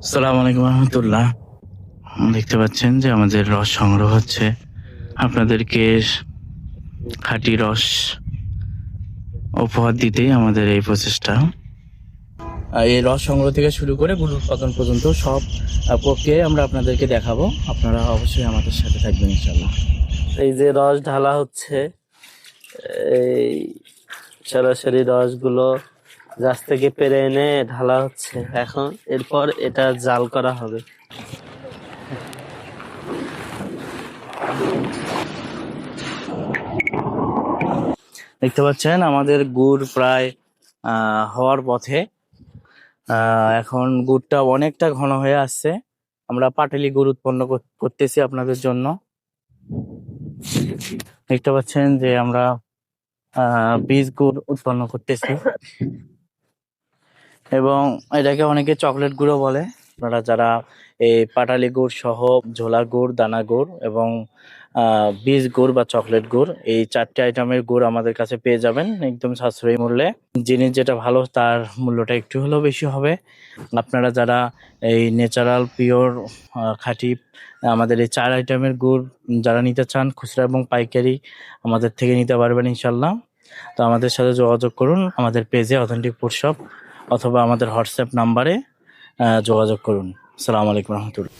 আসসালামু আলাইকুম রহমতুল্লাহ। দেখতে পাচ্ছেন যে আমাদের রস সংগ্রহ হচ্ছে। আপনাদেরকে খাঁটি রস উপহার দিতেই আমাদের এই প্রচেষ্টা। এই রস সংগ্রহ থেকে শুরু করে গুড় উৎপাদন পর্যন্ত সব প্রক্রিয়ায় আমরা আপনাদেরকে দেখাবো। আপনারা অবশ্যই আমাদের সাথে থাকবেন ইনশাল্লাহ। এই যে রস ঢালা হচ্ছে, এই সরাসরি রসগুলো গাছ থেকে পেরে এনে ঢালা হচ্ছে। এখন এরপর এটা জাল করা হবে। দেখতে পাচ্ছেন আমাদের গুড় প্রায় হওয়ার পথে। এখন গুড়টা অনেকটা ঘন হয়ে আসছে। আমরা পাটালি গুড় উৎপন্ন করতেছি আপনাদের জন্য। দেখতে পাচ্ছেন যে আমরা বীজ গুড় উৎপন্ন করতেছি এবং এটাকে অনেকে চকলেট গুঁড়ো বলে। আপনারা যারা এই পাটালি গুড় সহ ঝোলা গুড়, দানা গুড় এবং বীজ গুড় বা চকলেট গুড়, এই 4টে আইটেমের গুড় আমাদের কাছে পেয়ে যাবেন একদম সাশ্রয়ী মূল্যে। জিনিস যেটা ভালো তার মূল্যটা একটু হলেও বেশি হবে। আপনারা যারা এই ন্যাচারাল পিওর খাঁটি আমাদের এই 4 আইটেমের গুড় যারা নিতে চান, খুচরা এবং পাইকারি আমাদের থেকে নিতে পারবেন ইনশাল্লাহ। তো আমাদের সাথে যোগাযোগ করুন আমাদের পেজে অথেন্টিক ফুড শপ, অথবা আমাদের হোয়াটসঅ্যাপ নাম্বারে যোগাযোগ করুন। আসসালামু আলাইকুম রহমতুল্লাহ।